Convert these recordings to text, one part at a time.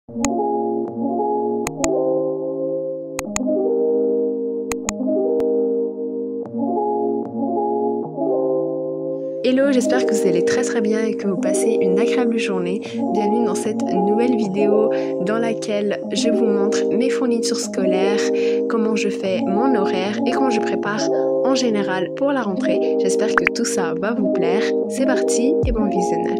Hello, j'espère que vous allez très bien et que vous passez une agréable journée. Bienvenue dans cette nouvelle vidéo dans laquelle je vous montre mes fournitures scolaires, comment je fais mon horaire et comment je prépare en général pour la rentrée. J'espère que tout ça va vous plaire. C'est parti et bon visionnage.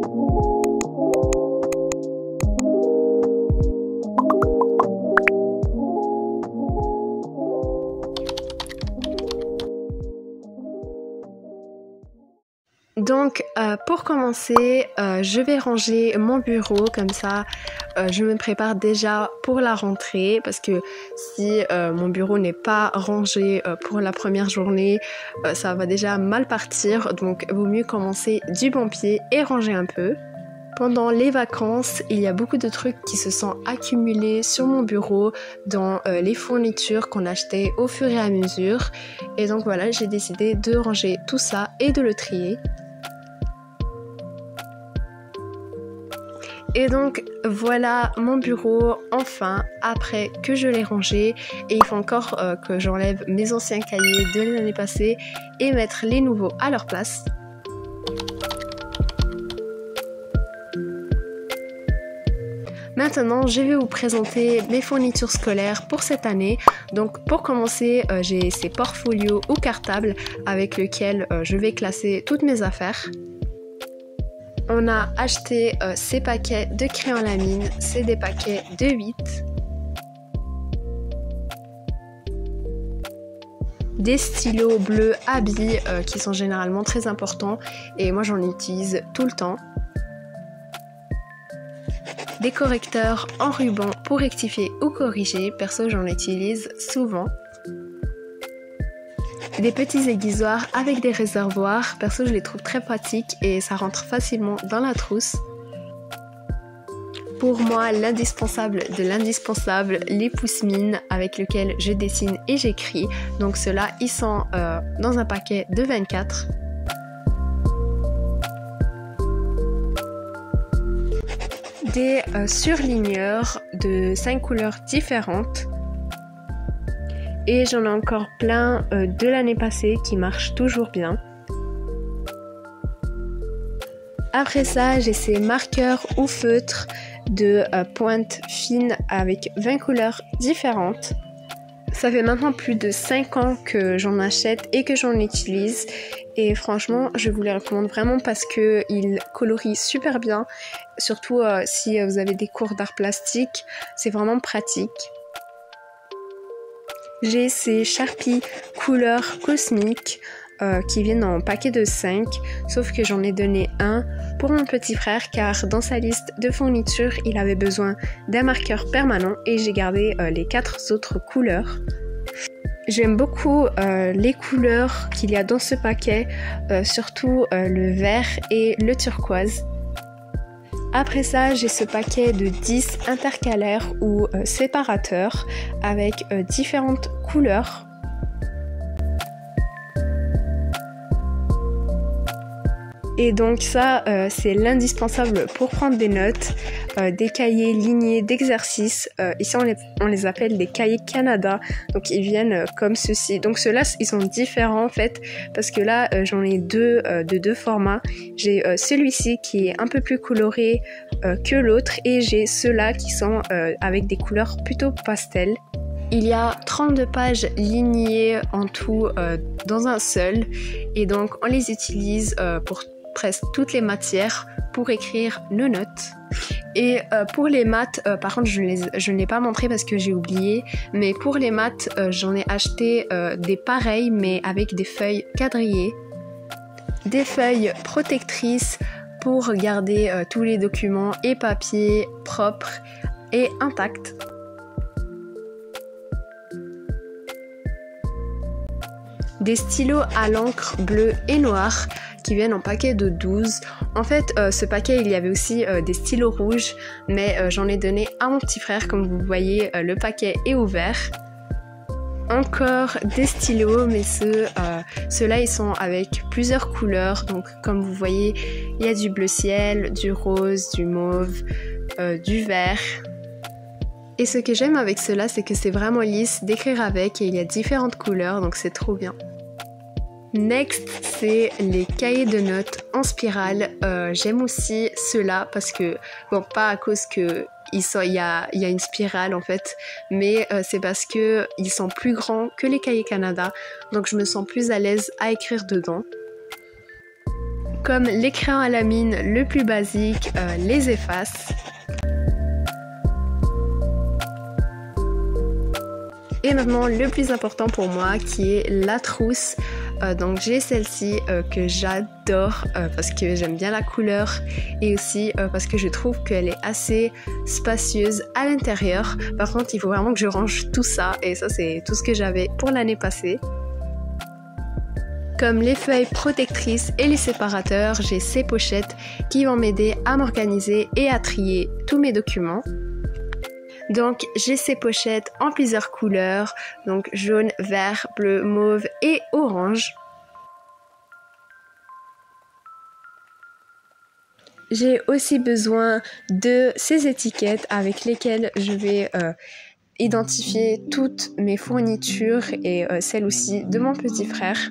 Donc pour commencer, je vais ranger mon bureau, comme ça je me prépare déjà pour la rentrée, parce que si mon bureau n'est pas rangé pour la première journée, ça va déjà mal partir, donc vaut mieux commencer du bon pied et ranger un peu. Pendant les vacances, il y a beaucoup de trucs qui se sont accumulés sur mon bureau dans les fournitures qu'on achetait au fur et à mesure, et donc voilà, j'ai décidé de ranger tout ça et de le trier. Et donc voilà mon bureau enfin après que je l'ai rangé, et il faut encore que j'enlève mes anciens cahiers de l'année passée et mettre les nouveaux à leur place. Maintenant, je vais vous présenter mes fournitures scolaires pour cette année. Donc pour commencer, j'ai ces portfolios ou cartables avec lesquels je vais classer toutes mes affaires. On a acheté ces paquets de crayons à la mine, c'est des paquets de 8. Des stylos bleus à billes qui sont généralement très importants et moi j'en utilise tout le temps. Des correcteurs en ruban pour rectifier ou corriger, perso j'en utilise souvent. Des petits aiguisoirs avec des réservoirs, perso je les trouve très pratiques et ça rentre facilement dans la trousse. Pour moi, l'indispensable de l'indispensable, les pousse-mines avec lesquels je dessine et j'écris. Donc ceux-là, ils sont dans un paquet de 24. Des surligneurs de 5 couleurs différentes. Et j'en ai encore plein de l'année passée qui marchent toujours bien. Après ça, j'ai ces marqueurs ou feutres de pointe fine avec 20 couleurs différentes. Ça fait maintenant plus de 5 ans que j'en achète et que j'en utilise. Et franchement, je vous les recommande vraiment parce qu'ils colorient super bien. Surtout si vous avez des cours d'art plastique, c'est vraiment pratique. J'ai ces Sharpie couleur cosmique qui viennent en paquet de 5, sauf que j'en ai donné un pour mon petit frère car dans sa liste de fournitures, il avait besoin d'un marqueur permanent et j'ai gardé les 4 autres couleurs. J'aime beaucoup les couleurs qu'il y a dans ce paquet, surtout le vert et le turquoise. Après ça, j'ai ce paquet de 10 intercalaires ou séparateurs avec différentes couleurs. Et donc ça, c'est l'indispensable pour prendre des notes, des cahiers lignés d'exercices. Ici, on les appelle des cahiers Canada. Donc, ils viennent comme ceci. Donc, ceux-là, ils sont différents en fait, parce que là, j'en ai deux de 2 formats. J'ai celui-ci qui est un peu plus coloré que l'autre, et j'ai ceux-là qui sont avec des couleurs plutôt pastel. Il y a 32 pages lignées en tout dans un seul, et donc on les utilise pour presque toutes les matières pour écrire nos notes. Et pour les maths, par contre je ne l'ai pas montré parce que j'ai oublié, mais pour les maths j'en ai acheté des pareils mais avec des feuilles quadrillées, des feuilles protectrices pour garder tous les documents et papiers propres et intacts. Des stylos à l'encre bleue et noire qui viennent en paquet de 12. En fait, ce paquet, il y avait aussi des stylos rouges, mais j'en ai donné à mon petit frère. Comme vous voyez, le paquet est ouvert. Encore des stylos, mais ceux-là, ils sont avec plusieurs couleurs. Donc, comme vous voyez, il y a du bleu ciel, du rose, du mauve, du vert. Et ce que j'aime avec cela, c'est que c'est vraiment lisse d'écrire avec et il y a différentes couleurs, donc c'est trop bien. Next, c'est les cahiers de notes en spirale. J'aime aussi ceux-là parce que, bon, pas à cause que il y a une spirale en fait, mais c'est parce que ils sont plus grands que les cahiers Canada, donc je me sens plus à l'aise à écrire dedans. Comme les crayons à la mine le plus basique, les efface. Et maintenant le plus important pour moi qui est la trousse. Donc j'ai celle-ci que j'adore parce que j'aime bien la couleur et aussi parce que je trouve qu'elle est assez spacieuse à l'intérieur. Par contre il faut vraiment que je range tout ça et ça c'est tout ce que j'avais pour l'année passée. Comme les feuilles protectrices et les séparateurs, j'ai ces pochettes qui vont m'aider à m'organiser et à trier tous mes documents. Donc j'ai ces pochettes en plusieurs couleurs, donc jaune, vert, bleu, mauve et orange. J'ai aussi besoin de ces étiquettes avec lesquelles je vais identifier toutes mes fournitures et celles aussi de mon petit frère.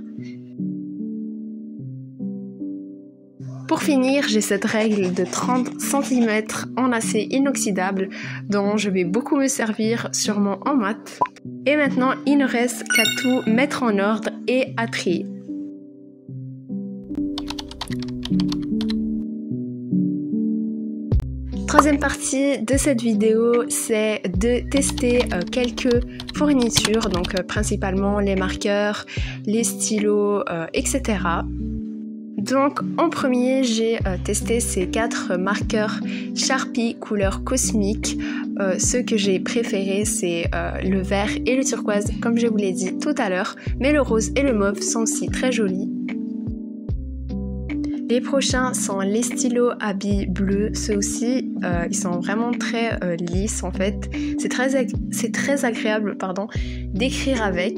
Pour finir, j'ai cette règle de 30 cm en acier inoxydable dont je vais beaucoup me servir sûrement en maths. Et maintenant, il ne reste qu'à tout mettre en ordre et à trier. Troisième partie de cette vidéo, c'est de tester quelques fournitures, donc principalement les marqueurs, les stylos, etc. Donc en premier, j'ai testé ces 4 marqueurs Sharpie couleur cosmique. Ceux que j'ai préférés, c'est le vert et le turquoise, comme je vous l'ai dit tout à l'heure, mais le rose et le mauve sont aussi très jolis. Les prochains sont les stylos à billes bleus. Ceux aussi, ils sont vraiment très lisses en fait. C'est très agréable d'écrire avec.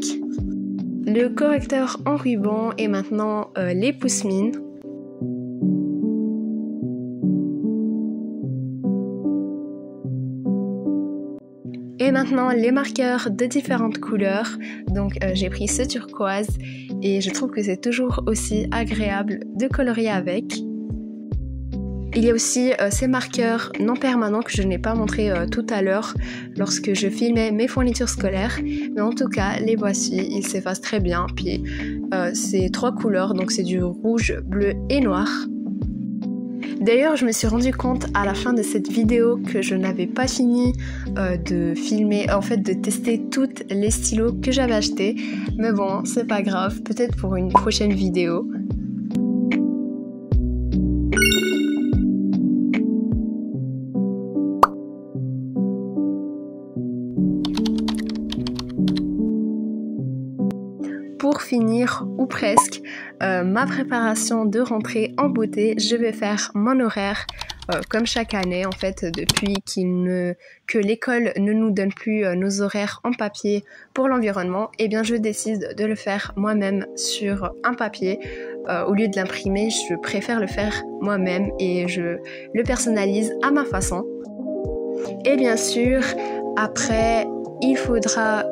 Le correcteur en ruban et maintenant les pousse-mines. Et maintenant les marqueurs de différentes couleurs. Donc j'ai pris ce turquoise et je trouve que c'est toujours aussi agréable de colorier avec. Il y a aussi ces marqueurs non permanents que je n'ai pas montré tout à l'heure lorsque je filmais mes fournitures scolaires. Mais en tout cas, les voici, ils s'effacent très bien. Puis c'est 3 couleurs, donc c'est du rouge, bleu et noir. D'ailleurs, je me suis rendu compte à la fin de cette vidéo que je n'avais pas fini de filmer, en fait de tester toutes les stylos que j'avais achetés. Mais bon, c'est pas grave, peut-être pour une prochaine vidéo. Pour finir, ou presque, ma préparation de rentrée en beauté, je vais faire mon horaire comme chaque année en fait depuis que l'école ne nous donne plus nos horaires en papier pour l'environnement. Et bien je décide de le faire moi-même sur un papier au lieu de l'imprimer. Je préfère le faire moi-même et je le personnalise à ma façon. Et bien sûr, après il faudra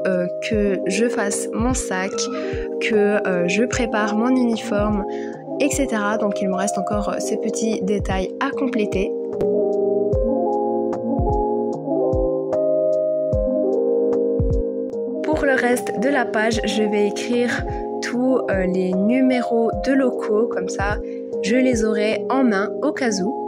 que je fasse mon sac, que je prépare mon uniforme, etc. Donc il me reste encore ces petits détails à compléter. Pour le reste de la page, je vais écrire tous les numéros de locaux, comme ça je les aurai en main au cas où.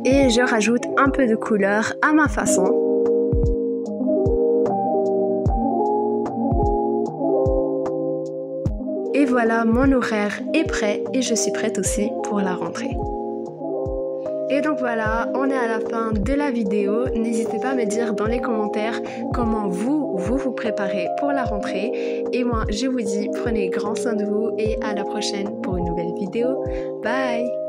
Et je rajoute un peu de couleur à ma façon. Et voilà, mon horaire est prêt et je suis prête aussi pour la rentrée. Et donc voilà, on est à la fin de la vidéo. N'hésitez pas à me dire dans les commentaires comment vous vous vous préparez pour la rentrée. Et moi, je vous dis, prenez grand soin de vous et à la prochaine pour une nouvelle vidéo. Bye!